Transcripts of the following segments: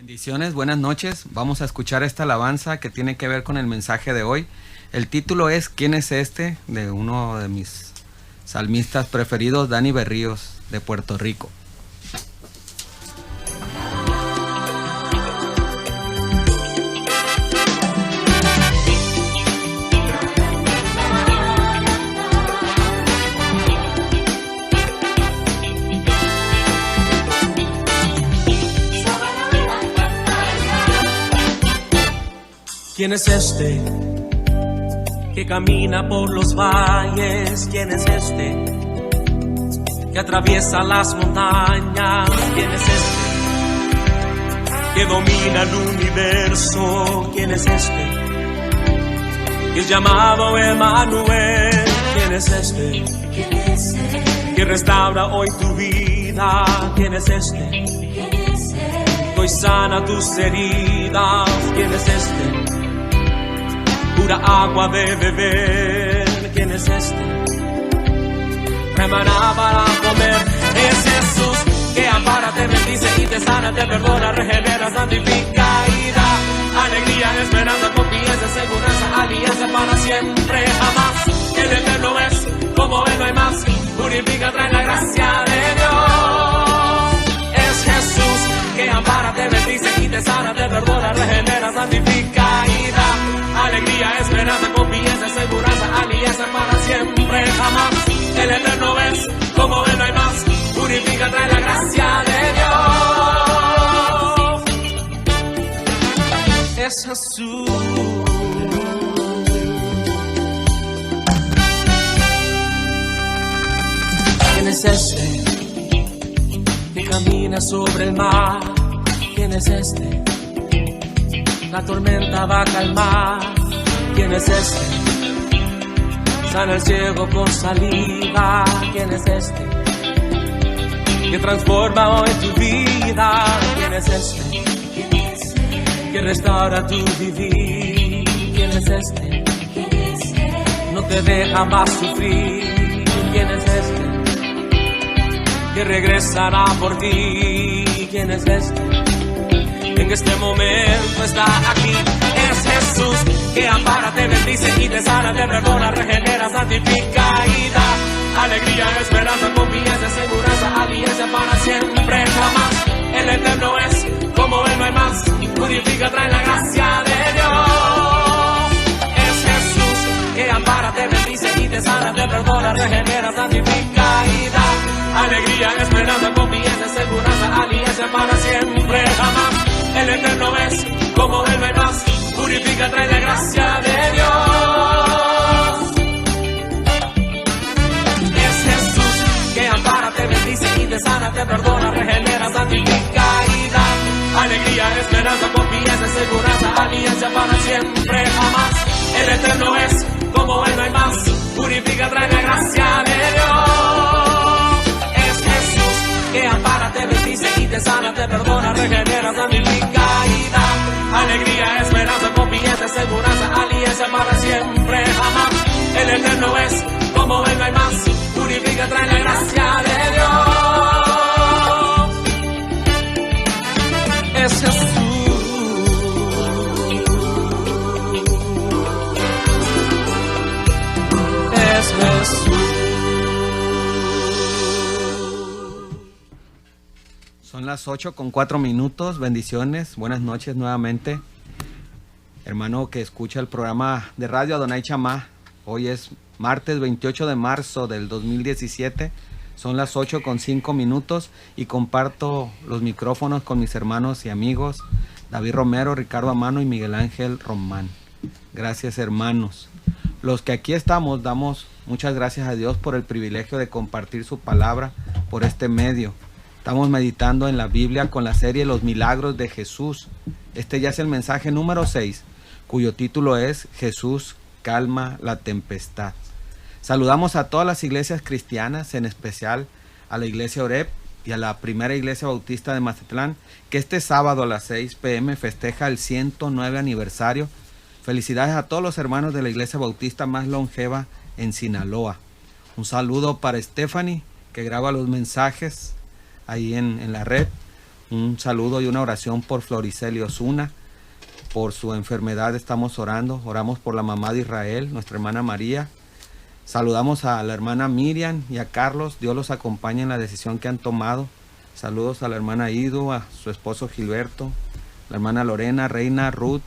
Bendiciones, buenas noches. Vamos a escuchar esta alabanza que tiene que ver con el mensaje de hoy. El título es ¿Quién es este? De uno de mis salmistas preferidos, Dani Berríos, de Puerto Rico. ¿Quién es este que camina por los valles? ¿Quién es este que atraviesa las montañas? ¿Quién es este que domina el universo? ¿Quién es este que es llamado Emmanuel? ¿Quién es este que restaura hoy tu vida? ¿Quién es este que hoy sana tus heridas? ¿Quién es este? Pura agua de beber. ¿Quién es este? Remaná para comer. Es Jesús que ampara, te bendice y te sana, te perdona, regenera, santifica y da alegría, esperanza, confianza, seguridad, alianza para siempre, jamás. El eterno es, como Él no hay más. Purifica, trae la gracia de Dios. Es Jesús que ampara, te bendice y te sana, te perdona, regenera, santifica y da alegría, esperanza, confianza, seguridad, alianza para siempre, jamás. El eterno es, como Él no hay más. Purifica, trae la gracia de Dios. Es Jesús. ¿Quién es este que camina sobre el mar? ¿Quién es este? La tormenta va a calmar. ¿Quién es este? Sana el ciego con saliva. ¿Quién es este que transforma hoy tu vida? ¿Quién es este que restaura tu vivir? ¿Quién es este? No te deja más sufrir. ¿Quién es este que regresará por ti? ¿Quién es este? En este momento está aquí. Es Jesús que ampara, te bendice y te sana, te perdona, regenera, santifica y da alegría, esperanza, confianza, seguridad, alianza para siempre, jamás. El eterno es, como Él no hay más. Purifica, trae la gracia de Dios. Es Jesús que ampara, te bendice y te sana, te perdona, regenera, santifica y da alegría, esperanza, confianza, seguridad, alianza para siempre, jamás. El eterno es, como Él no hay más. Purifica, trae la gracia de Dios. Es Jesús que ampara, te bendice y te sana, te perdona, regenera, santifica y da alegría, esperanza, confianza, seguridad, alianza para siempre, jamás. El eterno es, como Él no hay más. Purifica, trae la gracia de Dios. Es Jesús que ampara, te bendice y te sana, te perdona, regenera, santifica y da alegría, esperanza, confianza, seguridad, alianza para siempre, jamás. El eterno es, como Él no hay más. Purifica, trae la gracia de Dios. Es Jesús. Es Jesús. Son las 8:04. Bendiciones, buenas noches nuevamente. Hermano que escucha el programa de radio Adonai Chamá. Hoy es martes 28 de marzo del 2017. Son las 8:05 y comparto los micrófonos con mis hermanos y amigos David Romero, Ricardo Amano y Miguel Ángel Román. Gracias, hermanos. Los que aquí estamos damos muchas gracias a Dios por el privilegio de compartir su palabra por este medio. Estamos meditando en la Biblia con la serie Los Milagros de Jesús. Este ya es el mensaje número 6, cuyo título es Jesús calma la tempestad. Saludamos a todas las iglesias cristianas, en especial a la iglesia Oreb y a la primera iglesia bautista de Mazatlán, que este sábado a las 6 p.m. festeja el 109 aniversario. Felicidades a todos los hermanos de la iglesia bautista más longeva en Sinaloa. Un saludo para Stephanie, que graba los mensajes ahí en la red. Un saludo y una oración por Floriceli Osuna. Por su enfermedad estamos orando. Oramos por la mamá de Israel, nuestra hermana María. Saludamos a la hermana Miriam y a Carlos. Dios los acompañe en la decisión que han tomado. Saludos a la hermana Idu, a su esposo Gilberto, la hermana Lorena, Reina, Ruth,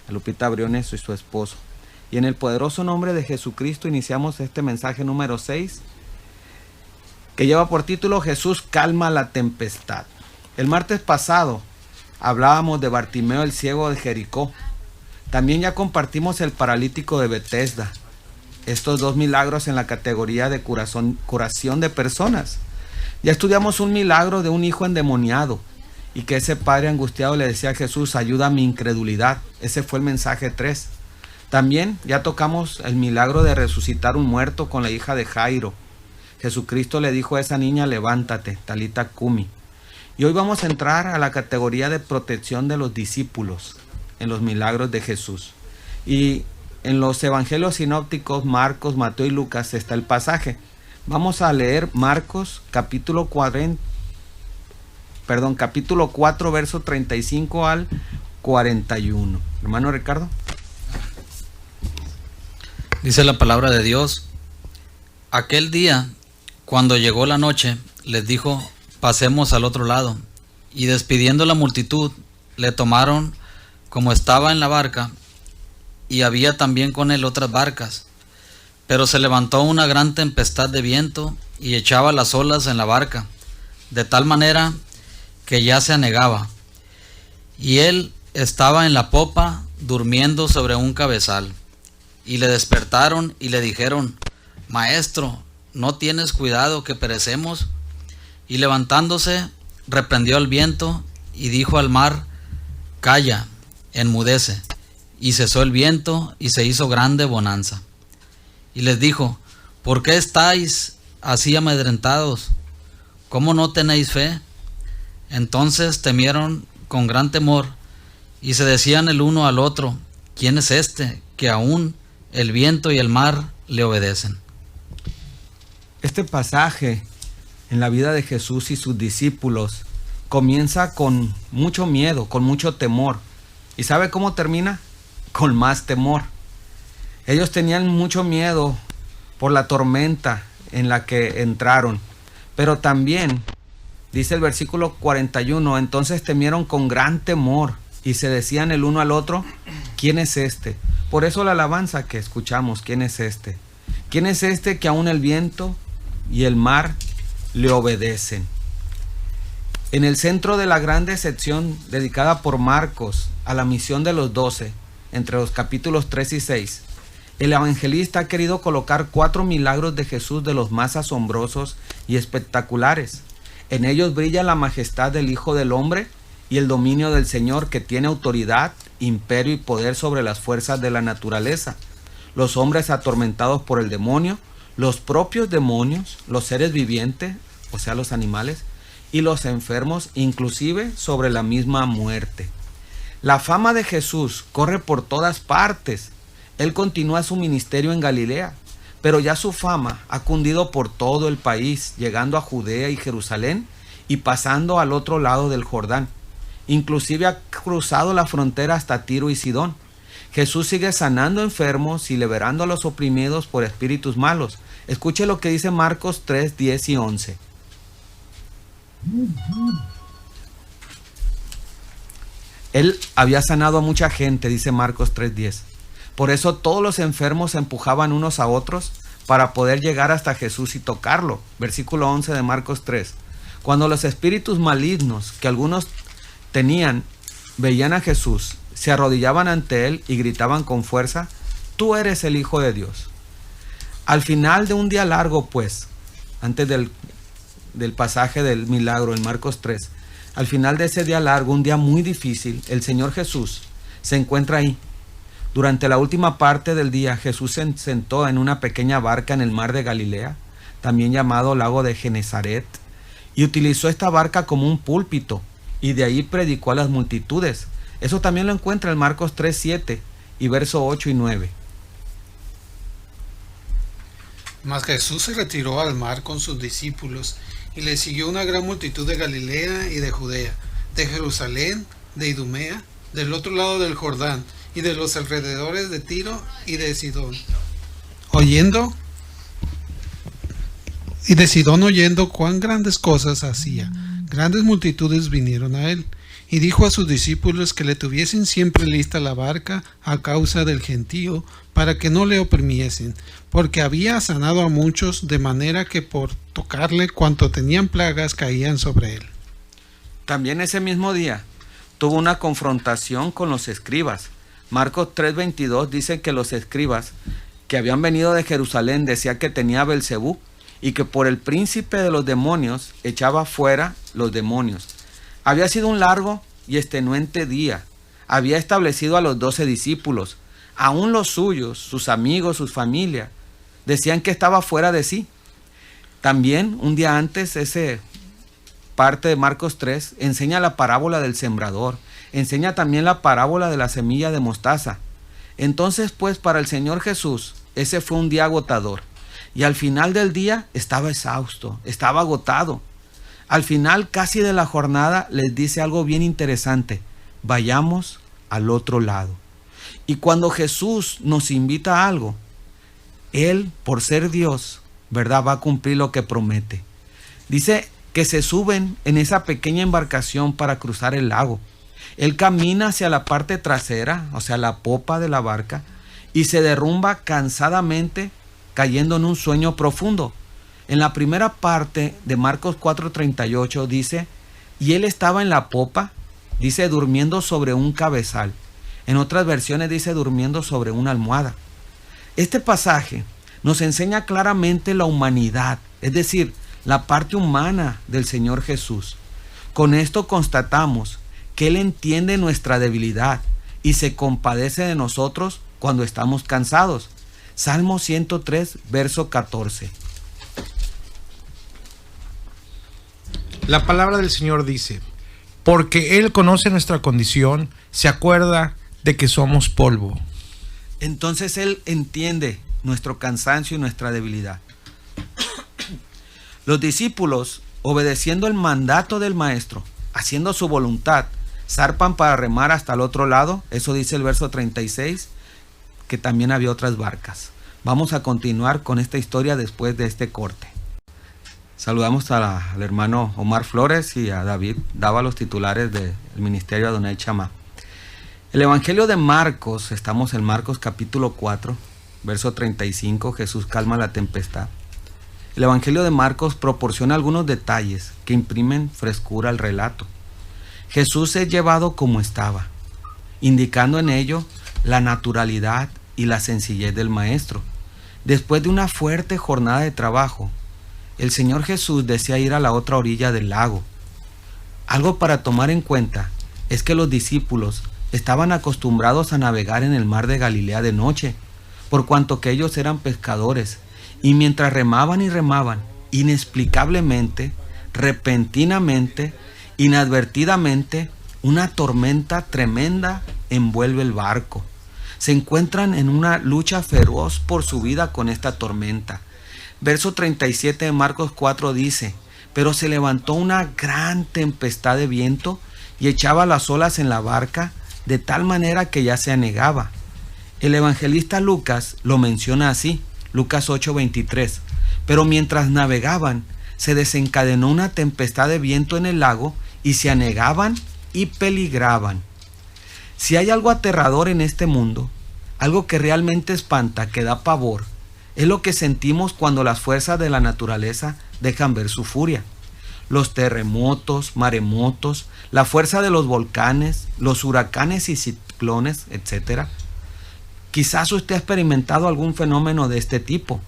a Lupita Briones y su esposo. Y en el poderoso nombre de Jesucristo iniciamos este mensaje número 6, que lleva por título Jesús calma la tempestad. El martes pasado hablábamos de Bartimeo el ciego de Jericó. También ya compartimos el paralítico de Betesda. Estos dos milagros en la categoría de curación de personas. Ya estudiamos un milagro de un hijo endemoniado y que ese padre angustiado le decía a Jesús, ayuda a mi incredulidad. Ese fue el mensaje 3. También ya tocamos el milagro de resucitar un muerto con la hija de Jairo. Jesucristo le dijo a esa niña, levántate, Talita Cumi. Y hoy vamos a entrar a la categoría de protección de los discípulos en los milagros de Jesús. Y en los evangelios sinópticos, Marcos, Mateo y Lucas está el pasaje. Vamos a leer Marcos capítulo 4, verso 35 al 41. Hermano Ricardo. Dice la palabra de Dios: aquel día, cuando llegó la noche, les dijo, pasemos al otro lado. Y despidiendo la multitud, le tomaron como estaba en la barca, y había también con él otras barcas. Pero se levantó una gran tempestad de viento y echaba las olas en la barca, de tal manera que ya se anegaba. Y él estaba en la popa, durmiendo sobre un cabezal. Y le despertaron y le dijeron, Maestro, ¿no tienes cuidado que perecemos? Y levantándose, reprendió al viento y dijo al mar, Calla, enmudece. Y cesó el viento y se hizo grande bonanza. Y les dijo, ¿por qué estáis así amedrentados? ¿Cómo no tenéis fe? Entonces temieron con gran temor y se decían el uno al otro, ¿quién es este que aún el viento y el mar le obedecen? Este pasaje en la vida de Jesús y sus discípulos comienza con mucho miedo, con mucho temor. ¿Y sabe cómo termina? Con más temor. Ellos tenían mucho miedo por la tormenta en la que entraron, pero también, dice el versículo 41, entonces temieron con gran temor y se decían el uno al otro, ¿quién es este? Por eso la alabanza que escuchamos, ¿quién es este? ¿Quién es este que aún el viento y el mar le obedecen? En el centro de la grande sección dedicada por Marcos a la misión de los 12, entre los capítulos 3 y 6, el evangelista ha querido colocar 4 milagros de Jesús de los más asombrosos y espectaculares. En ellos brilla la majestad del Hijo del Hombre y el dominio del Señor, que tiene autoridad, imperio y poder sobre las fuerzas de la naturaleza. Los hombres atormentados por el demonio, los propios demonios, los seres vivientes, o sea los animales, y los enfermos, inclusive sobre la misma muerte. La fama de Jesús corre por todas partes. Él continúa su ministerio en Galilea, pero ya su fama ha cundido por todo el país, llegando a Judea y Jerusalén y pasando al otro lado del Jordán. Inclusive ha cruzado la frontera hasta Tiro y Sidón. Jesús sigue sanando enfermos y liberando a los oprimidos por espíritus malos. Escuche lo que dice Marcos 3, 10 y 11. Él había sanado a mucha gente, dice Marcos 3:10. Por eso todos los enfermos se empujaban unos a otros para poder llegar hasta Jesús y tocarlo. Versículo 11 de Marcos 3. Cuando los espíritus malignos que algunos tenían veían a Jesús, se arrodillaban ante él y gritaban con fuerza, tú eres el Hijo de Dios. Al final de un día largo, pues, antes del pasaje del milagro en Marcos 3, al final de ese día largo, un día muy difícil, el Señor Jesús se encuentra ahí. Durante la última parte del día, Jesús se sentó en una pequeña barca en el mar de Galilea, también llamado lago de Genezaret, y utilizó esta barca como un púlpito, y de ahí predicó a las multitudes. Eso también lo encuentra en Marcos 3:7 y verso 8 y 9. Mas Jesús se retiró al mar con sus discípulos, y le siguió una gran multitud de Galilea y de Judea, de Jerusalén, de Idumea, del otro lado del Jordán, y de los alrededores de Tiro y de Sidón. Oyendo cuán grandes cosas hacía, grandes multitudes vinieron a él, y dijo a sus discípulos que le tuviesen siempre lista la barca a causa del gentío, para que no le oprimiesen, porque había sanado a muchos, de manera que por tocarle cuanto tenían plagas caían sobre él. También ese mismo día tuvo una confrontación con los escribas. Marcos 3:22 dice que los escribas que habían venido de Jerusalén decían que tenía Belcebú y que por el príncipe de los demonios echaba fuera los demonios. Había sido un largo y extenuante día. Había establecido a los 12 discípulos. Aún los suyos, sus amigos, sus familias, decían que estaba fuera de sí. También un día antes, ese parte de Marcos 3 enseña la parábola del sembrador. Enseña también la parábola de la semilla de mostaza. Entonces, pues, para el Señor Jesús, ese fue un día agotador. Y al final del día estaba exhausto, estaba agotado. Al final casi de la jornada les dice algo bien interesante: vayamos al otro lado. Y cuando Jesús nos invita a algo, Él, por ser Dios, ¿verdad?, va a cumplir lo que promete. Dice que se suben en esa pequeña embarcación para cruzar el lago. Él camina hacia la parte trasera, o sea, la popa de la barca, y se derrumba cansadamente, cayendo en un sueño profundo. En la primera parte de Marcos 4:38 dice, y él estaba en la popa, dice, durmiendo sobre un cabezal. En otras versiones dice durmiendo sobre una almohada. Este pasaje nos enseña claramente la humanidad, es decir, la parte humana del Señor Jesús. Con esto constatamos que Él entiende nuestra debilidad y se compadece de nosotros cuando estamos cansados. Salmo 103, verso 14. La palabra del Señor dice, porque Él conoce nuestra condición, se acuerda de que somos polvo. Entonces Él entiende nuestro cansancio y nuestra debilidad. Los discípulos, obedeciendo el mandato del Maestro, haciendo su voluntad, zarpan para remar hasta el otro lado. Eso dice el verso 36, que también había otras barcas. Vamos a continuar con esta historia después de este corte. Saludamos al hermano Omar Flores y a David Dava, los titulares del ministerio Adonai Chamá. El Evangelio de Marcos, estamos en Marcos capítulo 4, verso 35, Jesús calma la tempestad. El Evangelio de Marcos proporciona algunos detalles que imprimen frescura al relato. Jesús es llevado como estaba, indicando en ello la naturalidad y la sencillez del Maestro. Después de una fuerte jornada de trabajo, el Señor Jesús desea ir a la otra orilla del lago. Algo para tomar en cuenta es que los discípulos estaban acostumbrados a navegar en el mar de Galilea de noche, por cuanto que ellos eran pescadores, y mientras remaban y remaban, inexplicablemente, repentinamente, inadvertidamente, una tormenta tremenda envuelve el barco. Se encuentran en una lucha feroz por su vida con esta tormenta. Verso 37 de Marcos 4 dice, pero se levantó una gran tempestad de viento y echaba las olas en la barca de tal manera que ya se anegaba. El evangelista Lucas lo menciona así, Lucas 8:23, pero mientras navegaban se desencadenó una tempestad de viento en el lago y se anegaban y peligraban. Si hay algo aterrador en este mundo, algo que realmente espanta, que da pavor, es lo que sentimos cuando las fuerzas de la naturaleza dejan ver su furia. Los terremotos, maremotos, la fuerza de los volcanes, los huracanes y ciclones, etc. Quizás usted ha experimentado algún fenómeno de este tipo.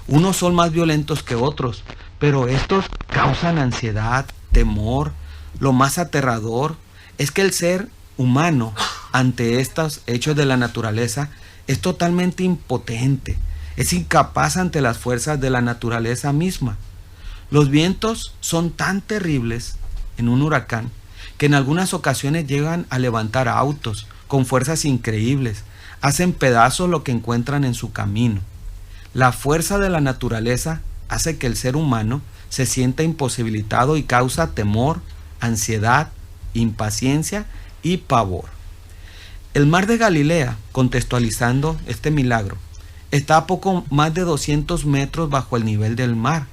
Unos son más violentos que otros, pero estos causan ansiedad, temor. Lo más aterrador es que el ser humano ante estos hechos de la naturaleza es totalmente impotente, es incapaz ante las fuerzas de la naturaleza misma. Los vientos son tan terribles en un huracán que en algunas ocasiones llegan a levantar autos con fuerzas increíbles, hacen pedazos lo que encuentran en su camino. La fuerza de la naturaleza hace que el ser humano se siente imposibilitado y causa temor, ansiedad, impaciencia y pavor. El mar de Galilea, contextualizando este milagro, está a poco más de 200 metros bajo el nivel del mar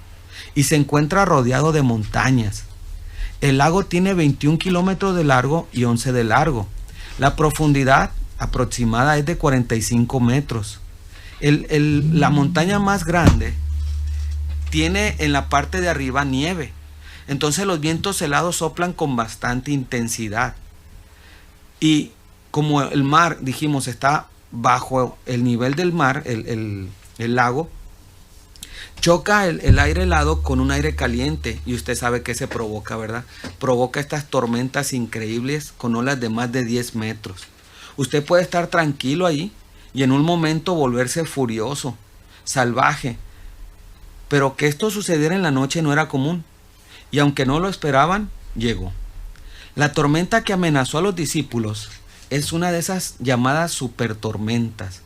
y se encuentra rodeado de montañas. El lago tiene 21 kilómetros de largo y 11 de largo. La profundidad aproximada es de 45 metros. La montaña más grande tiene en la parte de arriba nieve. Entonces los vientos helados soplan con bastante intensidad. Y como el mar, dijimos, está bajo el nivel del mar, el lago, choca el aire helado con un aire caliente y usted sabe que se provoca, ¿verdad? Provoca estas tormentas increíbles con olas de más de 10 metros. Usted puede estar tranquilo ahí y en un momento volverse furioso, salvaje. Pero que esto sucediera en la noche no era común y aunque no lo esperaban, llegó. La tormenta que amenazó a los discípulos es una de esas llamadas supertormentas.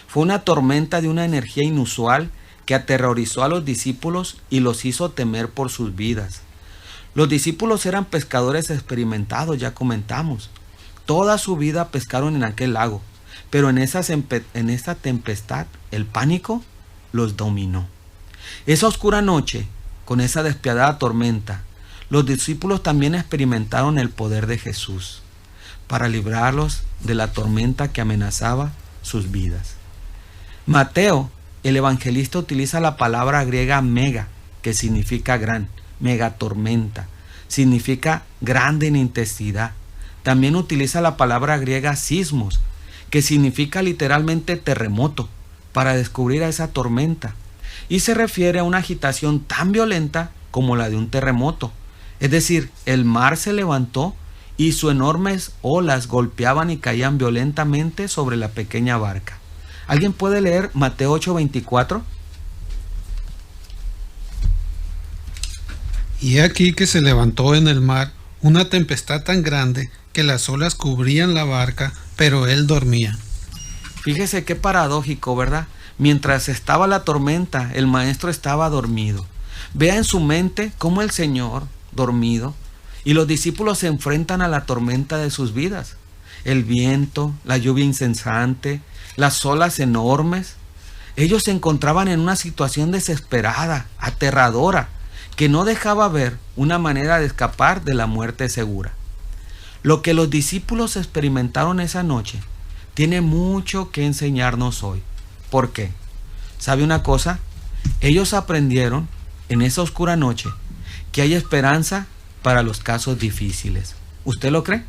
Fue una tormenta de una energía inusual que aterrorizó a los discípulos y los hizo temer por sus vidas. Los discípulos eran pescadores experimentados, ya comentamos. Toda su vida pescaron en aquel lago, pero en esta tempestad el pánico los dominó. Esa oscura noche, con esa despiadada tormenta, los discípulos también experimentaron el poder de Jesús para librarlos de la tormenta que amenazaba sus vidas. Mateo, el evangelista, utiliza la palabra griega mega, que significa gran, megatormenta, significa grande en intensidad. También utiliza la palabra griega sismos, que significa literalmente terremoto, para descubrir a esa tormenta. Y se refiere a una agitación tan violenta como la de un terremoto. Es decir, el mar se levantó y sus enormes olas golpeaban y caían violentamente sobre la pequeña barca. ¿Alguien puede leer Mateo 8:24? Y he aquí que se levantó en el mar una tempestad tan grande que las olas cubrían la barca, pero él dormía. Fíjese qué paradójico, ¿verdad? Mientras estaba la tormenta, el maestro estaba dormido. Vea en su mente cómo el Señor, dormido, y los discípulos se enfrentan a la tormenta de sus vidas. El viento, la lluvia incesante, las olas enormes. Ellos se encontraban en una situación desesperada, aterradora, que no dejaba ver una manera de escapar de la muerte segura. Lo que los discípulos experimentaron esa noche tiene mucho que enseñarnos hoy. ¿Por qué? ¿Sabe una cosa? Ellos aprendieron en esa oscura noche que hay esperanza para los casos difíciles. ¿Usted lo cree?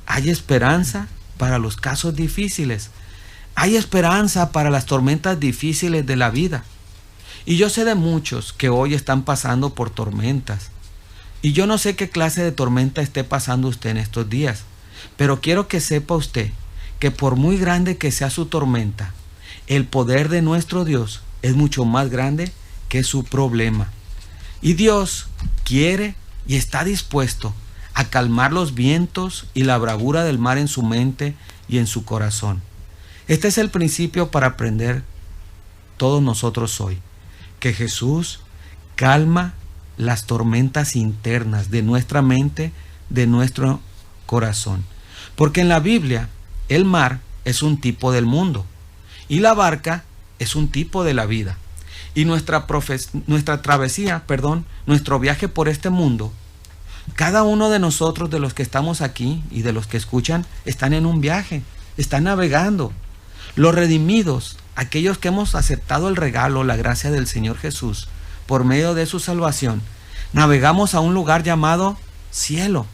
Hay esperanza para los casos difíciles. Hay esperanza para las tormentas difíciles de la vida. Y yo sé de muchos que hoy están pasando por tormentas. Y yo no sé qué clase de tormenta esté pasando usted en estos días. Pero quiero que sepa usted que por muy grande que sea su tormenta, el poder de nuestro Dios es mucho más grande que su problema. Y Dios quiere y está dispuesto a calmar los vientos y la bravura del mar en su mente y en su corazón. Este es el principio para aprender todos nosotros hoy, que Jesús calma las tormentas internas de nuestra mente, de nuestro corazón. Porque en la Biblia, el mar es un tipo del mundo y la barca es un tipo de la vida. Y nuestra travesía, nuestro viaje por este mundo, cada uno de nosotros, de los que estamos aquí y de los que escuchan, están en un viaje, están navegando. Los redimidos, aquellos que hemos aceptado el regalo, la gracia del Señor Jesús, por medio de su salvación, navegamos a un lugar llamado cielo.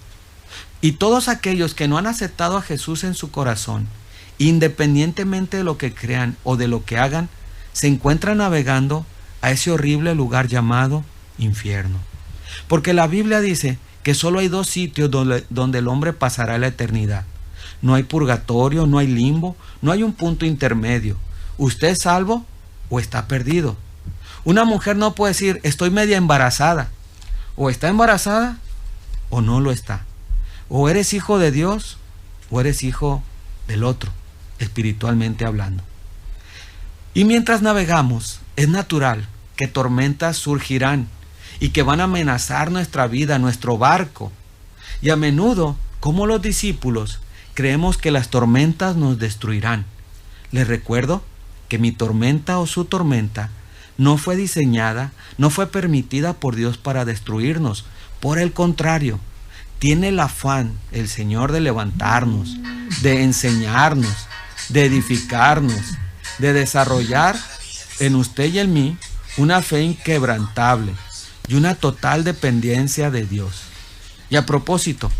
Y todos aquellos que no han aceptado a Jesús en su corazón, independientemente de lo que crean o de lo que hagan, se encuentran navegando a ese horrible lugar llamado infierno. Porque la Biblia dice que solo hay dos sitios donde el hombre pasará la eternidad. No hay purgatorio, no hay limbo, no hay un punto intermedio. ¿Usted es salvo o está perdido? Una mujer no puede decir, estoy media embarazada. O está embarazada o no lo está. O eres hijo de Dios o eres hijo del otro, espiritualmente hablando. Y mientras navegamos, es natural que tormentas surgirán y que van a amenazar nuestra vida, nuestro barco. Y a menudo, como los discípulos, creemos que las tormentas nos destruirán. Les recuerdo que mi tormenta o su tormenta no fue diseñada, no fue permitida por Dios para destruirnos. Por el contrario, tiene el afán, el Señor, de levantarnos, de enseñarnos, de edificarnos, de desarrollar en usted y en mí una fe inquebrantable y una total dependencia de Dios. Y a propósito,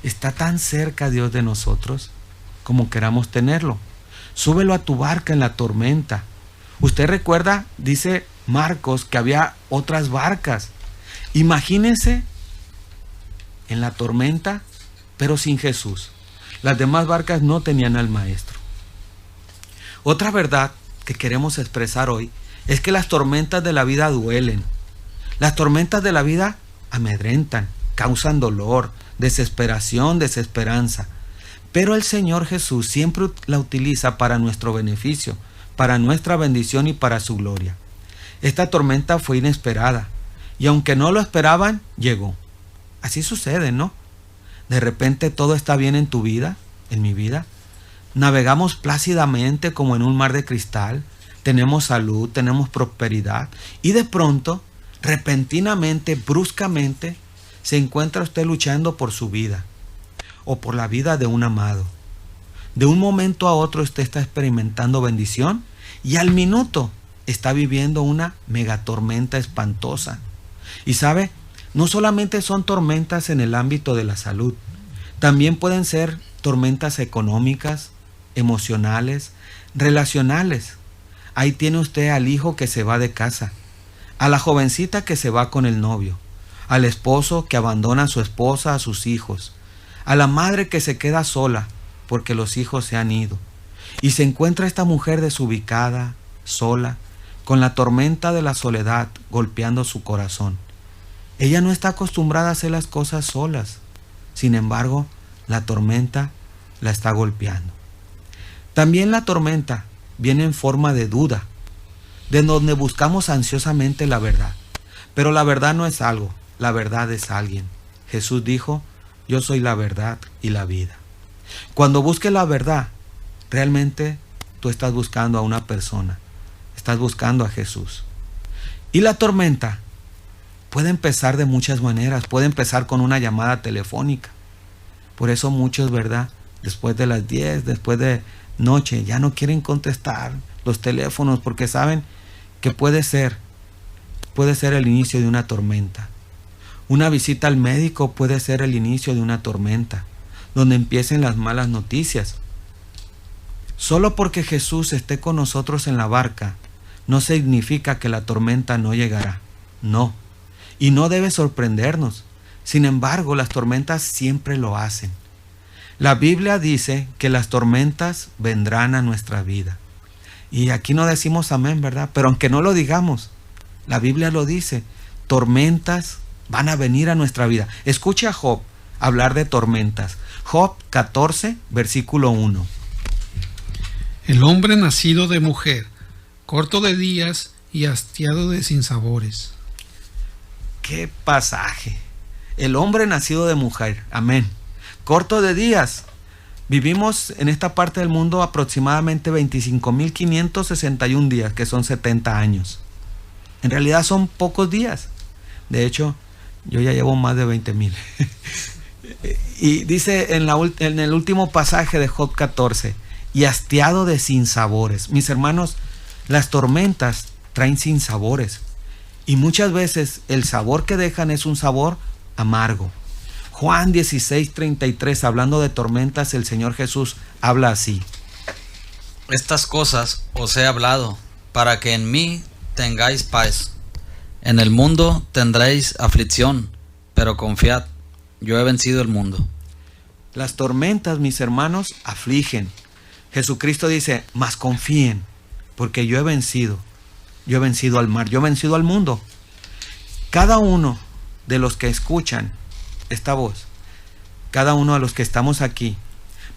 está tan cerca Dios de nosotros como queramos tenerlo. Súbelo a tu barca en la tormenta. Usted recuerda, dice Marcos, que había otras barcas. Imagínense en la tormenta, pero sin Jesús. Las demás barcas no tenían al Maestro. Otra verdad que queremos expresar hoy es que las tormentas de la vida duelen. Las tormentas de la vida amedrentan, causan dolor, desesperación, desesperanza. Pero el Señor Jesús siempre la utiliza para nuestro beneficio, para nuestra bendición y para su gloria. Esta tormenta fue inesperada y aunque no lo esperaban, llegó. Así sucede, ¿no? De repente todo está bien en tu vida, en mi vida. Navegamos plácidamente como en un mar de cristal. Tenemos salud, tenemos prosperidad. Y de pronto, repentinamente, bruscamente, se encuentra usted luchando por su vida o por la vida de un amado. De un momento a otro usted está experimentando bendición y al minuto está viviendo una megatormenta espantosa. Y sabe, no solamente son tormentas en el ámbito de la salud, también pueden ser tormentas económicas, emocionales, relacionales. Ahí tiene usted al hijo que se va de casa, a la jovencita que se va con el novio, al esposo que abandona a su esposa, a sus hijos, a la madre que se queda sola porque los hijos se han ido. Y se encuentra esta mujer desubicada, sola, con la tormenta de la soledad golpeando su corazón. Ella no está acostumbrada a hacer las cosas solas. Sin embargo, la tormenta la está golpeando. También la tormenta viene en forma de duda, de donde buscamos ansiosamente la verdad. Pero la verdad no es algo, la verdad es alguien. Jesús dijo, yo soy la verdad y la vida. Cuando busques la verdad, realmente tú estás buscando a una persona, estás buscando a Jesús. Y la tormenta puede empezar de muchas maneras, puede empezar con una llamada telefónica. Por eso muchos, ¿verdad? Después de las 10, después de noche, ya no quieren contestar los teléfonos porque saben que puede ser el inicio de una tormenta. Una visita al médico puede ser el inicio de una tormenta, donde empiecen las malas noticias. Solo porque Jesús esté con nosotros en la barca, no significa que la tormenta no llegará. No. Y no debe sorprendernos. Sin embargo, las tormentas siempre lo hacen. La Biblia dice que las tormentas vendrán a nuestra vida. Y aquí no decimos amén, ¿verdad? Pero aunque no lo digamos, la Biblia lo dice. Tormentas van a venir a nuestra vida. Escuche a Job hablar de tormentas. Job 14, versículo 1. El hombre nacido de mujer, corto de días y hastiado de sinsabores. ¡Qué pasaje! El hombre nacido de mujer, amén. Corto de días. Vivimos en esta parte del mundo aproximadamente 25.561 días, que son 70 años. En realidad son pocos días. De hecho, yo ya llevo más de 20,000. Y dice en el último pasaje de Job 14, y hastiado de sinsabores. Mis hermanos, las tormentas traen sinsabores. Y muchas veces el sabor que dejan es un sabor amargo. Juan 16:33, hablando de tormentas, el Señor Jesús habla así. Estas cosas os he hablado, para que en mí tengáis paz. En el mundo tendréis aflicción, pero confiad, yo he vencido el mundo. Las tormentas, mis hermanos, afligen. Jesucristo dice, mas confíen, porque yo he vencido. Yo he vencido al mar, yo he vencido al mundo. Cada uno de los que escuchan esta voz, cada uno de los que estamos aquí,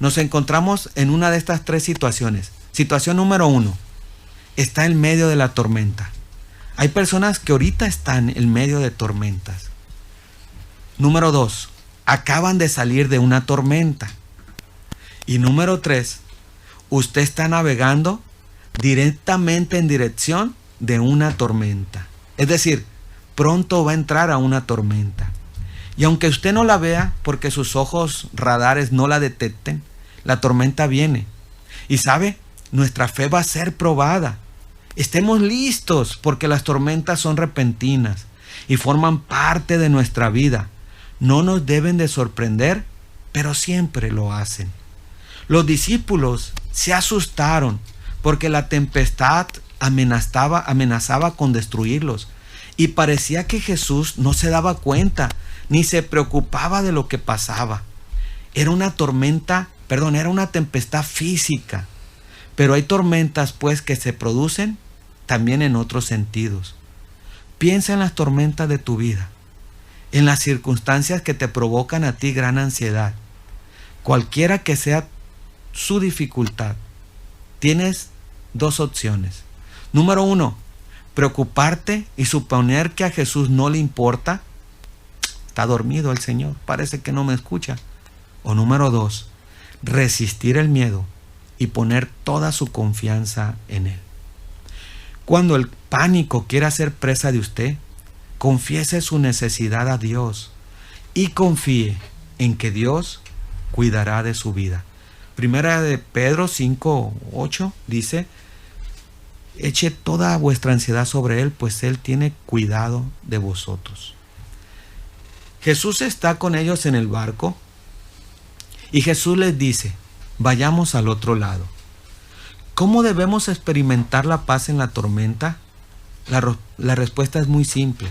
nos encontramos en una de estas tres situaciones. Situación número 1, está en medio de la tormenta. Hay personas que ahorita están en medio de tormentas. Número 2, acaban de salir de una tormenta. Y número 3, usted está navegando directamente en dirección de una tormenta. Es decir, pronto va a entrar a una tormenta. Y aunque usted no la vea porque sus ojos radares no la detecten, la tormenta viene. Y sabe, nuestra fe va a ser probada. Estemos listos porque las tormentas son repentinas y forman parte de nuestra vida. No nos deben de sorprender, pero siempre lo hacen. Los discípulos se asustaron porque la tempestad amenazaba con destruirlos. Y parecía que Jesús no se daba cuenta ni se preocupaba de lo que pasaba. Era una tempestad física. Pero hay tormentas pues que se producen también en otros sentidos. Piensa en las tormentas de tu vida, en las circunstancias que te provocan a ti gran ansiedad. Cualquiera que sea su dificultad, tienes dos opciones. Número 1, preocuparte y suponer que a Jesús no le importa. Está dormido el Señor, parece que no me escucha. O número 2, resistir el miedo y poner toda su confianza en Él. Cuando el pánico quiera ser presa de usted, confiese su necesidad a Dios y confíe en que Dios cuidará de su vida. Primera de Pedro 5:8 dice: eche toda vuestra ansiedad sobre Él, pues Él tiene cuidado de vosotros. Jesús está con ellos en el barco y Jesús les dice: vayamos al otro lado. ¿Cómo debemos experimentar la paz en la tormenta? La respuesta es muy simple.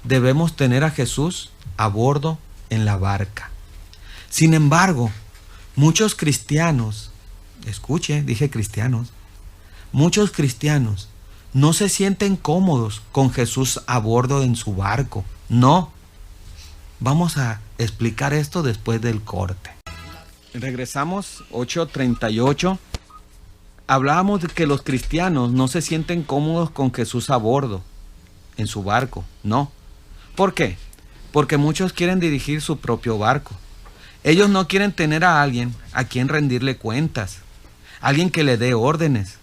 Debemos tener a Jesús a bordo en la barca. Sin embargo, muchos cristianos, muchos cristianos no se sienten cómodos con Jesús a bordo en su barco. No. Vamos a explicar esto después del corte. Regresamos, 8:38. Hablábamos de que los cristianos no se sienten cómodos con Jesús a bordo, en su barco. No. ¿Por qué? Porque muchos quieren dirigir su propio barco. Ellos no quieren tener a alguien a quien rendirle cuentas, alguien que le dé órdenes.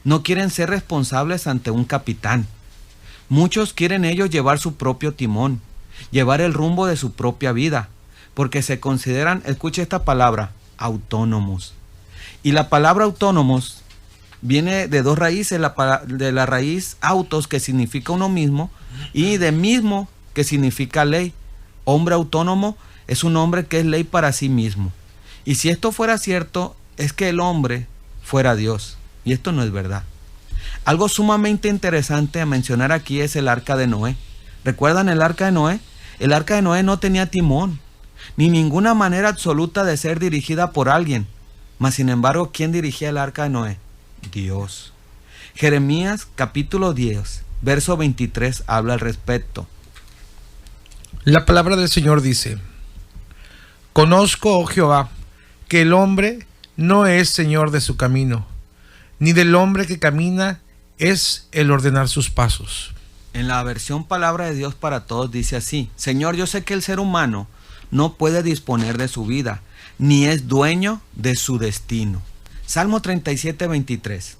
No quieren ser responsables ante un capitán. Muchos quieren ellos llevar su propio timón, llevar el rumbo de su propia vida, porque se consideran, escuche esta palabra, autónomos. Y la palabra autónomos viene de dos raíces, de la raíz autos, que significa uno mismo, y de mismo, que significa ley. Hombre autónomo es un hombre que es ley para sí mismo. Y si esto fuera cierto, es que el hombre fuera Dios. Y esto no es verdad. Algo sumamente interesante a mencionar aquí es el arca de Noé. ¿Recuerdan el arca de Noé? El arca de Noé no tenía timón, ni ninguna manera absoluta de ser dirigida por alguien. Mas sin embargo, ¿quién dirigía el arca de Noé? Dios. Jeremías capítulo 10, verso 23 habla al respecto. La palabra del Señor dice: conozco, oh Jehová, que el hombre no es señor de su camino, ni del hombre que camina es el ordenar sus pasos. En la versión Palabra de Dios para Todos dice así: Señor, yo sé que el ser humano no puede disponer de su vida, ni es dueño de su destino. Salmo 37, 23.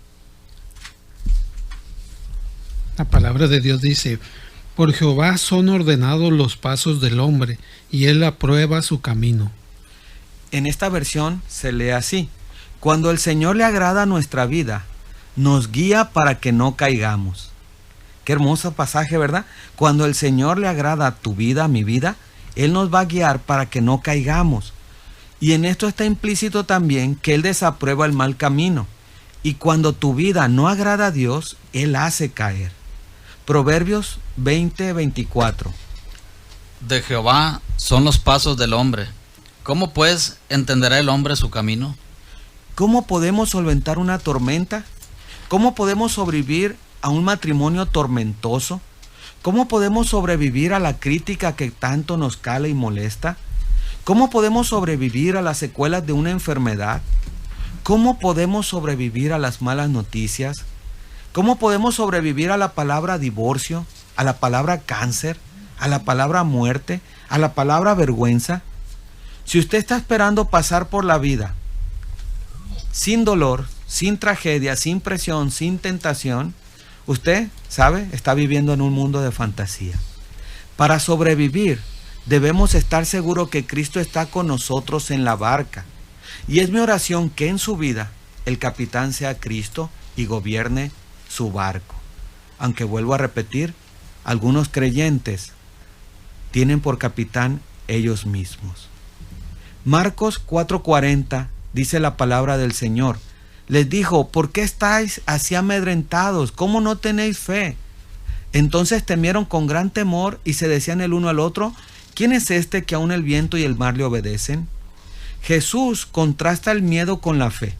La palabra de Dios dice: por Jehová son ordenados los pasos del hombre, y él aprueba su camino. En esta versión se lee así: cuando el Señor le agrada a nuestra vida, nos guía para que no caigamos. Qué hermoso pasaje, ¿verdad? Cuando el Señor le agrada a tu vida, a mi vida, Él nos va a guiar para que no caigamos. Y en esto está implícito también que Él desaprueba el mal camino. Y cuando tu vida no agrada a Dios, Él hace caer. Proverbios 20, 24. De Jehová son los pasos del hombre. ¿Cómo pues entenderá el hombre su camino? ¿Cómo podemos solventar una tormenta? ¿Cómo podemos sobrevivir a un matrimonio tormentoso? ¿Cómo podemos sobrevivir a la crítica que tanto nos cala y molesta? ¿Cómo podemos sobrevivir a las secuelas de una enfermedad? ¿Cómo podemos sobrevivir a las malas noticias? ¿Cómo podemos sobrevivir a la palabra divorcio, a la palabra cáncer, a la palabra muerte, a la palabra vergüenza? Si usted está esperando pasar por la vida sin dolor, sin tragedia, sin presión, sin tentación, usted, ¿sabe?, está viviendo en un mundo de fantasía. Para sobrevivir, debemos estar seguros que Cristo está con nosotros en la barca. Y es mi oración que en su vida el capitán sea Cristo y gobierne su barco. Aunque vuelvo a repetir, algunos creyentes tienen por capitán ellos mismos. Marcos 4:40 dice la palabra del Señor. Les dijo: ¿por qué estáis así amedrentados? ¿Cómo no tenéis fe? Entonces temieron con gran temor y se decían el uno al otro: ¿quién es este que aun el viento y el mar le obedecen? Jesús contrasta el miedo con la fe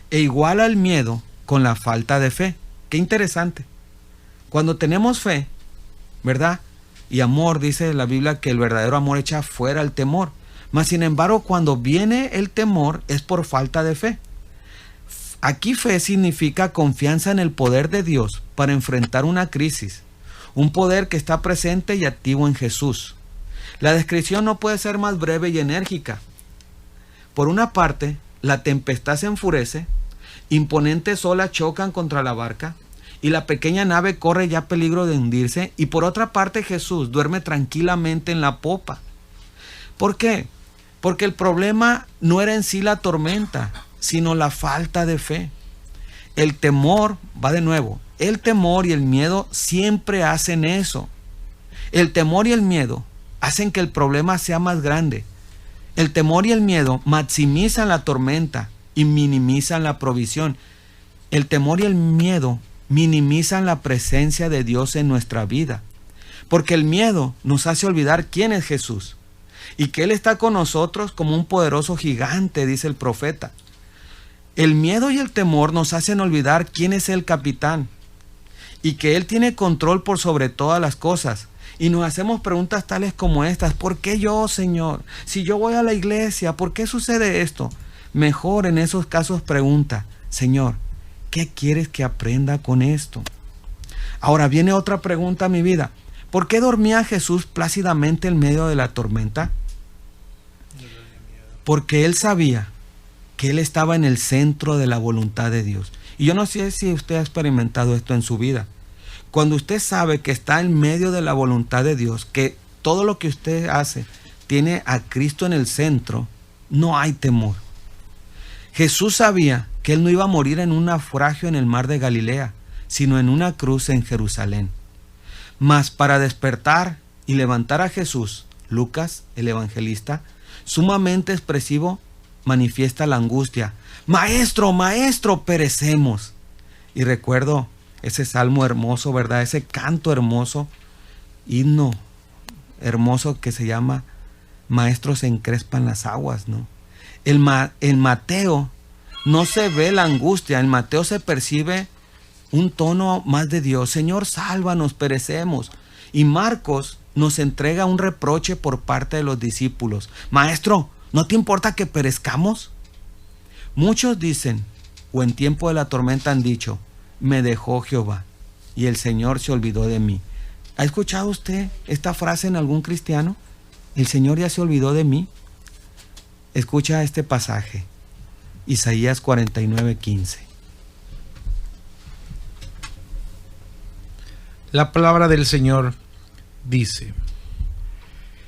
e iguala el miedo con la falta de fe. Qué interesante. Cuando tenemos fe, ¿verdad?, y amor, dice la Biblia que el verdadero amor echa fuera el temor. Mas sin embargo, cuando viene el temor es por falta de fe. Aquí fe significa confianza en el poder de Dios para enfrentar una crisis, un poder que está presente y activo en Jesús. La descripción no puede ser más breve y enérgica. Por una parte, la tempestad se enfurece, imponentes olas chocan contra la barca y la pequeña nave corre ya peligro de hundirse, y por otra parte Jesús duerme tranquilamente en la popa. ¿Por qué? Porque el problema no era en sí la tormenta, sino la falta de fe. El temor, va de nuevo, el temor y el miedo siempre hacen eso. El temor y el miedo hacen que el problema sea más grande. El temor y el miedo maximizan la tormenta y minimizan la provisión. El temor y el miedo minimizan la presencia de Dios en nuestra vida, porque el miedo nos hace olvidar quién es Jesús y que Él está con nosotros como un poderoso gigante, dice el profeta. El miedo y el temor nos hacen olvidar quién es el capitán y que Él tiene control por sobre todas las cosas. Y nos hacemos preguntas tales como estas: ¿por qué yo, Señor? Si yo voy a la iglesia, ¿por qué sucede esto? Mejor en esos casos pregunta: Señor, ¿qué quieres que aprenda con esto? Ahora viene otra pregunta a mi vida: ¿por qué dormía Jesús plácidamente en medio de la tormenta? Porque Él sabía que Él estaba en el centro de la voluntad de Dios. Y yo no sé si usted ha experimentado esto en su vida. Cuando usted sabe que está en medio de la voluntad de Dios, que todo lo que usted hace tiene a Cristo en el centro, no hay temor. Jesús sabía que Él no iba a morir en un naufragio en el mar de Galilea, sino en una cruz en Jerusalén. Mas para despertar y levantar a Jesús, Lucas, el evangelista, sumamente expresivo, manifiesta la angustia: Maestro, Maestro, perecemos. Y recuerdo ese salmo hermoso, ¿verdad? Ese canto hermoso, himno hermoso que se llama Maestro, se encrespan las aguas, ¿no? En Mateo no se ve la angustia, en Mateo se percibe un tono más de Dios: Señor, sálvanos, perecemos. Y Marcos nos entrega un reproche por parte de los discípulos: Maestro, ¿no te importa que perezcamos? Muchos dicen, o en tiempo de la tormenta han dicho: me dejó Jehová y el Señor se olvidó de mí. ¿Ha escuchado usted esta frase en algún cristiano? ¿El Señor ya se olvidó de mí? Escucha este pasaje, Isaías 49:15. La palabra del Señor dice: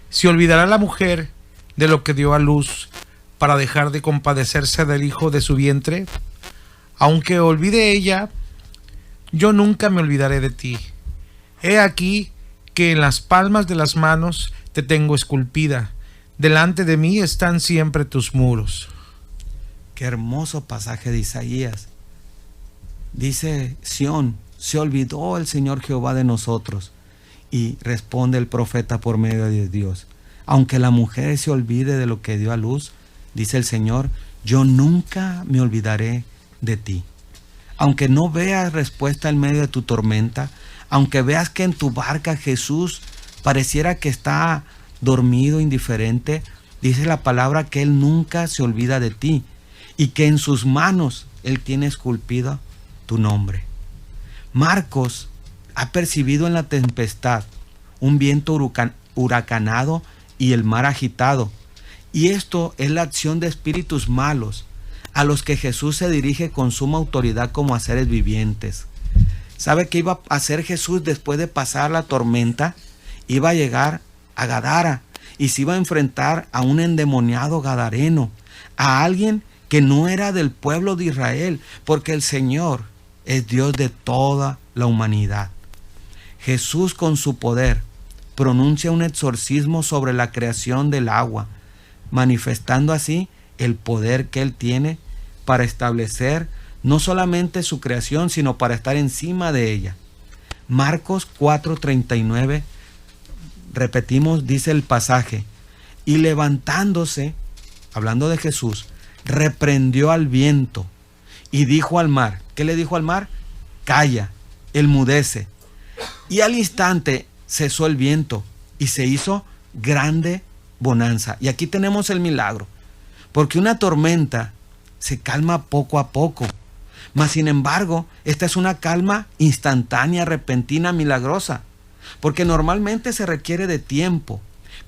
¿se olvidará la mujer de lo que dio a luz para dejar de compadecerse del hijo de su vientre? Aunque olvide ella, yo nunca me olvidaré de ti. He aquí que en las palmas de las manos te tengo esculpida. Delante de mí están siempre tus muros. Qué hermoso pasaje de Isaías. Dice Sión: se olvidó el Señor Jehová de nosotros. Y responde el profeta por medio de Dios: aunque la mujer se olvide de lo que dio a luz, dice el Señor, yo nunca me olvidaré de ti. Aunque no veas respuesta en medio de tu tormenta, aunque veas que en tu barca Jesús pareciera que está dormido, indiferente, dice la palabra que Él nunca se olvida de ti y que en sus manos Él tiene esculpido tu nombre. Marcos ha percibido en la tempestad un viento huracanado y el mar agitado. Y esto es la acción de espíritus malos a los que Jesús se dirige con suma autoridad como a seres vivientes. ¿Sabe qué iba a hacer Jesús después de pasar la tormenta? Iba a llegar a Gadara y se iba a enfrentar a un endemoniado gadareno, a alguien que no era del pueblo de Israel, porque el Señor es Dios de toda la humanidad. Jesús, con su poder, pronuncia un exorcismo sobre la creación del agua, manifestando así el poder que Él tiene para establecer no solamente su creación, sino para estar encima de ella. Marcos 4:39, repetimos, dice el pasaje: y levantándose, hablando de Jesús, reprendió al viento y dijo al mar. ¿Qué le dijo al mar? Calla, enmudece. Y al instante cesó el viento y se hizo grande bonanza. Y aquí tenemos el milagro, porque una tormenta se calma poco a poco, mas sin embargo esta es una calma instantánea, repentina, milagrosa, porque normalmente se requiere de tiempo,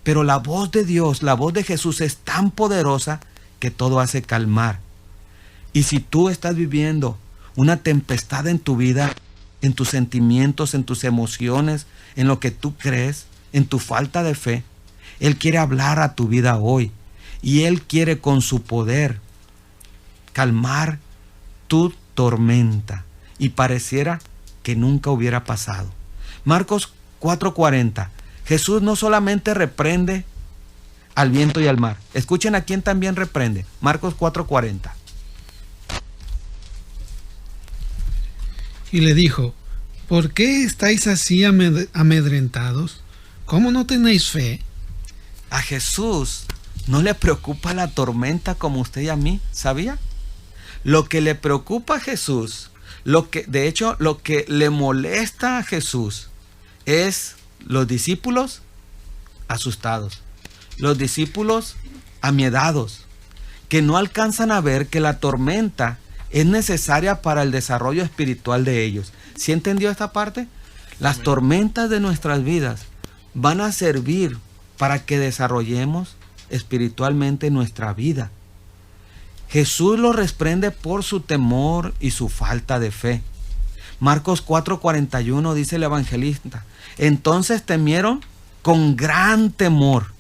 pero la voz de Dios, la voz de Jesús es tan poderosa que todo hace calmar. Y si tú estás viviendo una tempestad en tu vida, en tus sentimientos, en tus emociones, en lo que tú crees, en tu falta de fe, Él quiere hablar a tu vida hoy, y Él quiere con su poder calmar tu tormenta, y pareciera que nunca hubiera pasado. Marcos 4:40. Jesús no solamente reprende al viento y al mar. Escuchen a quién también reprende. Marcos 4:40. Y le dijo: ¿por qué estáis así amedrentados? ¿Cómo no tenéis fe? A Jesús no le preocupa la tormenta como usted y a mí, ¿sabía? Lo que le preocupa a Jesús, lo que le molesta a Jesús es los discípulos asustados, los discípulos amiedados, que no alcanzan a ver que la tormenta es necesaria para el desarrollo espiritual de ellos. ¿Sí entendió esta parte? Las tormentas de nuestras vidas van a servir para que desarrollemos espiritualmente nuestra vida. Jesús los reprende por su temor y su falta de fe. Marcos 4:41 dice el evangelista: entonces temieron con gran temor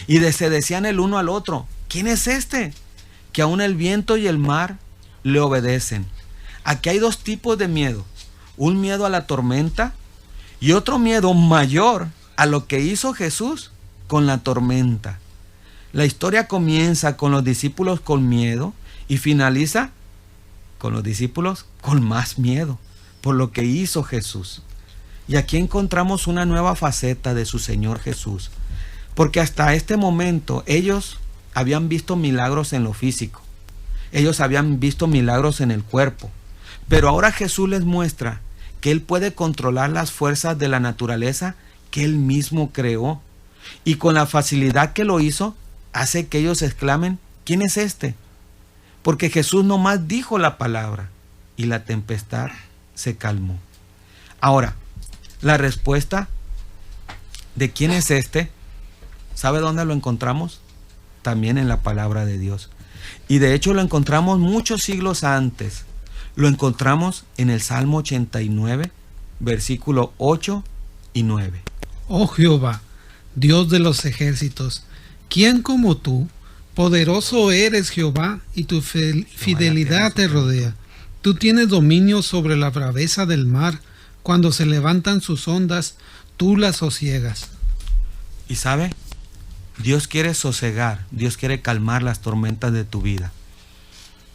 y se decían el uno al otro: ¿quién es este? Que aún el viento y el mar le obedecen. Aquí hay dos tipos de miedo: un miedo a la tormenta y otro miedo mayor a lo que hizo Jesús con la tormenta. La historia comienza con los discípulos con miedo y finaliza con los discípulos con más miedo por lo que hizo Jesús. Y aquí encontramos una nueva faceta de su Señor Jesús, porque hasta este momento ellos habían visto milagros en lo físico, ellos habían visto milagros en el cuerpo, pero ahora Jesús les muestra que Él puede controlar las fuerzas de la naturaleza que Él mismo creó, y con la facilidad que lo hizo, hace que ellos exclamen: ¿quién es este? Porque Jesús nomás dijo la palabra y la tempestad se calmó. Ahora, la respuesta de quién es este, ¿sabe dónde lo encontramos? También en la palabra de Dios. Y de hecho lo encontramos muchos siglos antes. Lo encontramos en el Salmo 89, versículo 8 y 9. Oh Jehová, Dios de los ejércitos, ¿quién como tú? Poderoso eres, Jehová, y tu fidelidad te rodea. Tú tienes dominio sobre la braveza del mar. Cuando se levantan sus ondas, tú las sosiegas. ¿Y sabe? Dios quiere sosegar, Dios quiere calmar las tormentas de tu vida.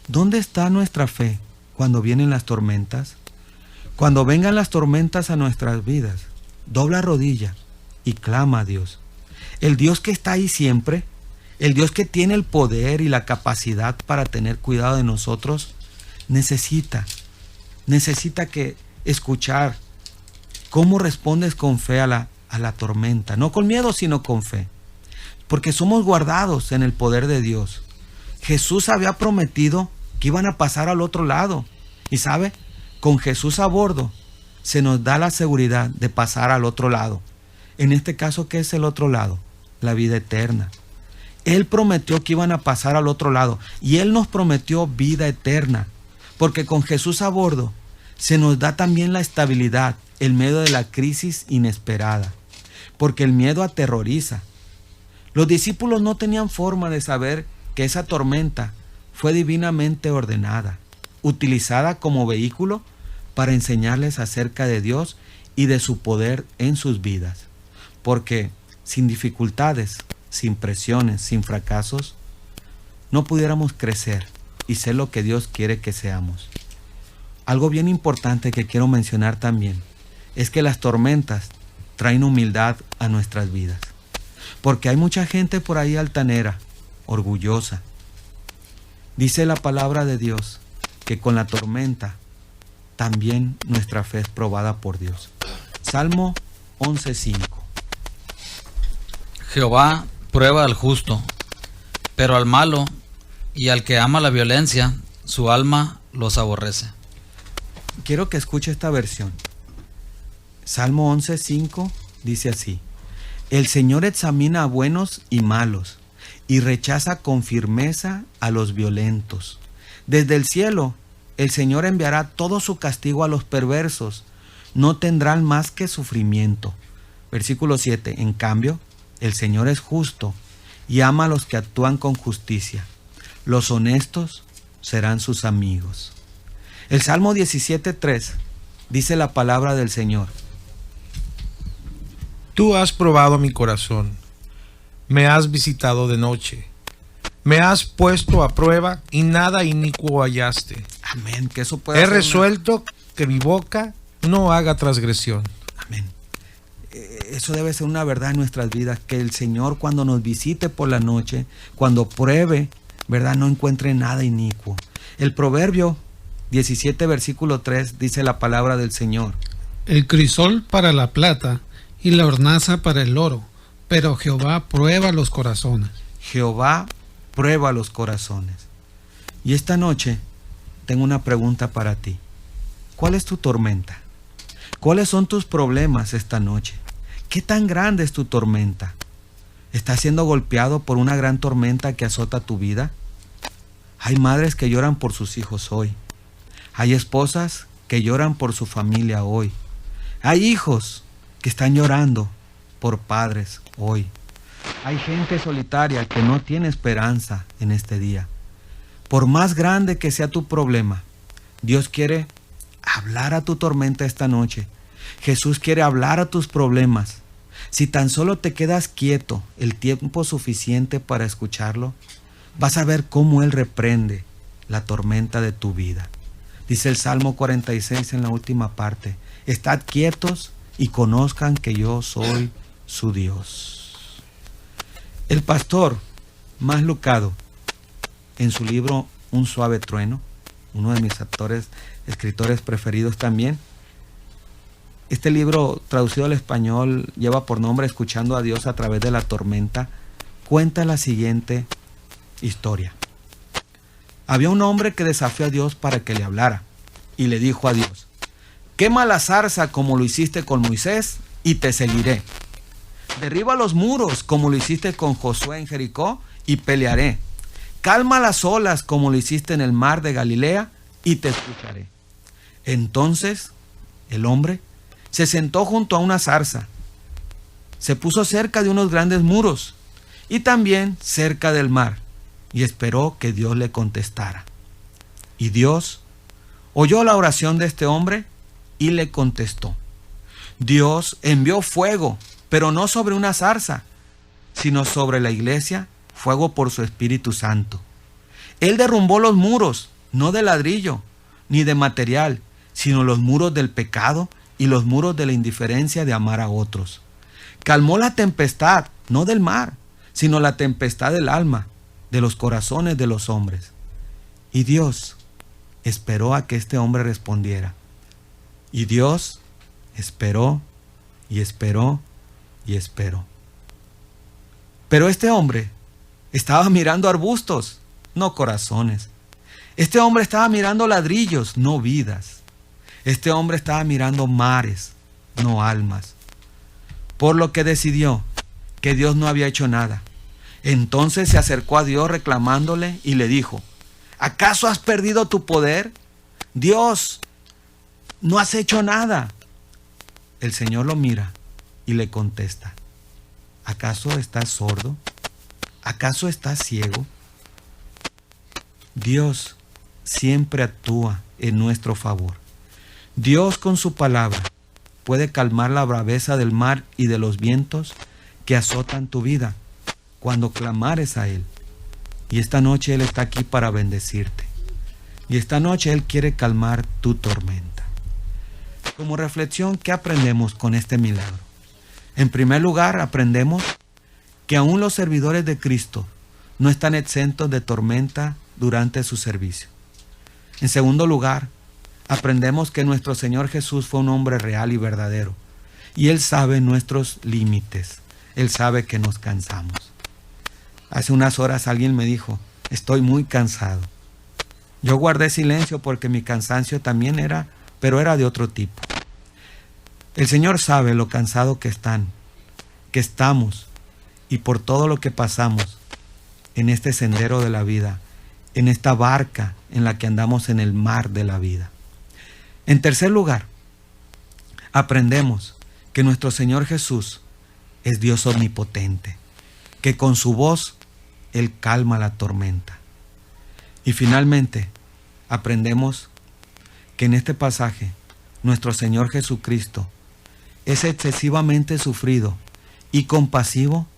¿Dónde está nuestra fe cuando vienen las tormentas? Cuando vengan las tormentas a nuestras vidas, dobla rodilla y clama a Dios. El Dios que está ahí siempre, el Dios que tiene el poder y la capacidad para tener cuidado de nosotros, necesita que escuchar cómo respondes con fe a la tormenta. No con miedo, sino con fe. Porque somos guardados en el poder de Dios. Jesús había prometido que iban a pasar al otro lado. Y sabe, con Jesús a bordo, se nos da la seguridad de pasar al otro lado. En este caso, ¿qué es el otro lado? La vida eterna. Él prometió que iban a pasar al otro lado y Él nos prometió vida eterna, porque con Jesús a bordo se nos da también la estabilidad en medio de la crisis inesperada, porque el miedo aterroriza. Los discípulos no tenían forma de saber que esa tormenta fue divinamente ordenada, utilizada como vehículo para enseñarles acerca de Dios y de su poder en sus vidas, porque sin dificultades, sin presiones, sin fracasos, no pudiéramos crecer y ser lo que Dios quiere que seamos. Algo bien importante que quiero mencionar también es que las tormentas traen humildad a nuestras vidas, porque hay mucha gente por ahí altanera, orgullosa. Dice la palabra de Dios que con la tormenta también nuestra fe es probada por Dios. Salmo 11:5. Jehová prueba al justo, pero al malo y al que ama la violencia, su alma los aborrece. Quiero que escuche esta versión. Salmo 11:5 dice así: El Señor examina a buenos y malos y rechaza con firmeza a los violentos. Desde el cielo el Señor enviará todo su castigo a los perversos, no tendrán más que sufrimiento. Versículo 7. En cambio, el Señor es justo y ama a los que actúan con justicia. Los honestos serán sus amigos. El Salmo 17:3 dice la palabra del Señor: Tú has probado mi corazón, me has visitado de noche, me has puesto a prueba y nada inicuo hallaste. Amén. Que eso pueda He ser resuelto que mi boca no haga transgresión. Amén. Eso debe ser una verdad en nuestras vidas, que el Señor cuando nos visite por la noche, cuando pruebe, ¿verdad?, no encuentre nada inicuo. El Proverbio 17, versículo 3 dice la palabra del Señor: El crisol para la plata y la hornaza para el oro, pero Jehová prueba los corazones. Jehová prueba los corazones. Y esta noche tengo una pregunta para ti. ¿Cuál es tu tormenta? ¿Cuáles son tus problemas esta noche? ¿Qué tan grande es tu tormenta? ¿Estás siendo golpeado por una gran tormenta que azota tu vida? Hay madres que lloran por sus hijos hoy. Hay esposas que lloran por su familia hoy. Hay hijos que están llorando por padres hoy. Hay gente solitaria que no tiene esperanza en este día. Por más grande que sea tu problema, Dios quiere hablar a tu tormenta esta noche. Jesús quiere hablar a tus problemas. Si tan solo te quedas quieto el tiempo suficiente para escucharlo, vas a ver cómo Él reprende la tormenta de tu vida. Dice el Salmo 46 en la última parte: Estad quietos y conozcan que yo soy su Dios. El pastor Mas Lucado, en su libro Un suave trueno, uno de mis escritores preferidos también, este libro traducido al español lleva por nombre Escuchando a Dios a través de la tormenta, cuenta la siguiente historia. Había un hombre que desafió a Dios para que le hablara y le dijo a Dios: quema la zarza como lo hiciste con Moisés y te seguiré. Derriba los muros como lo hiciste con Josué en Jericó y pelearé. Calma las olas como lo hiciste en el mar de Galilea y te escucharé. Entonces el hombre se sentó junto a una zarza, se puso cerca de unos grandes muros y también cerca del mar y esperó que Dios le contestara. Y Dios oyó la oración de este hombre y le contestó. Dios envió fuego, pero no sobre una zarza, sino sobre la iglesia, fuego por su Espíritu Santo. Él derrumbó los muros, no de ladrillo ni de material, sino los muros del pecado y los muros de la indiferencia de amar a otros. Calmó la tempestad, no del mar, sino la tempestad del alma, de los corazones de los hombres. Y Dios esperó a que este hombre respondiera. Y Dios esperó y esperó y esperó. Pero este hombre estaba mirando arbustos, no corazones. Este hombre estaba mirando ladrillos, no vidas. Este hombre estaba mirando mares, no almas. Por lo que decidió que Dios no había hecho nada. Entonces se acercó a Dios reclamándole y le dijo: ¿acaso has perdido tu poder? Dios, no has hecho nada. El Señor lo mira y le contesta: ¿acaso estás sordo? ¿Acaso estás ciego? Dios siempre actúa en nuestro favor. Dios con su palabra puede calmar la braveza del mar y de los vientos que azotan tu vida cuando clamares a Él. Y esta noche Él está aquí para bendecirte. Y esta noche Él quiere calmar tu tormenta. Como reflexión, ¿qué aprendemos con este milagro? En primer lugar, aprendemos que aún los servidores de Cristo no están exentos de tormenta durante su servicio. En segundo lugar, aprendemos que nuestro Señor Jesús fue un hombre real y verdadero, y Él sabe nuestros límites. Él sabe que nos cansamos. Hace unas horas alguien me dijo: estoy muy cansado. Yo guardé silencio porque mi cansancio también era, pero era de otro tipo. El Señor sabe lo cansado que estamos, y por todo lo que pasamos en este sendero de la vida, en esta barca en la que andamos en el mar de la vida. En tercer lugar, aprendemos que nuestro Señor Jesús es Dios omnipotente, que con su voz Él calma la tormenta. Y finalmente, aprendemos que en este pasaje nuestro Señor Jesucristo es excesivamente sufrido y compasivo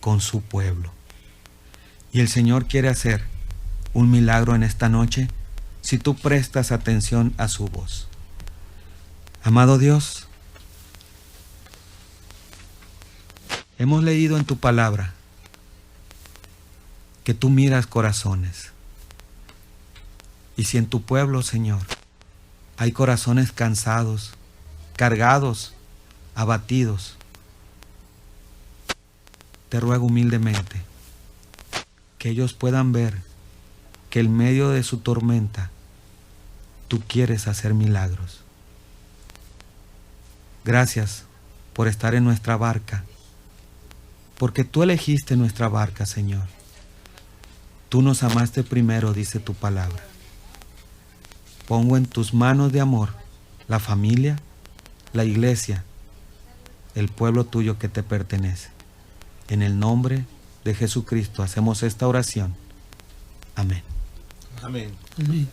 con su pueblo. Y el Señor quiere hacer un milagro en esta noche si tú prestas atención a su voz. Amado Dios, hemos leído en tu palabra que tú miras corazones. Y si en tu pueblo, Señor, hay corazones cansados, cargados, abatidos, te ruego humildemente que ellos puedan ver que en medio de su tormenta tú quieres hacer milagros. Gracias por estar en nuestra barca, porque tú elegiste nuestra barca, Señor. Tú nos amaste primero, dice tu palabra. Pongo en tus manos de amor la familia, la iglesia, el pueblo tuyo que te pertenece. En el nombre de Jesucristo hacemos esta oración. Amén. Amén. Amén.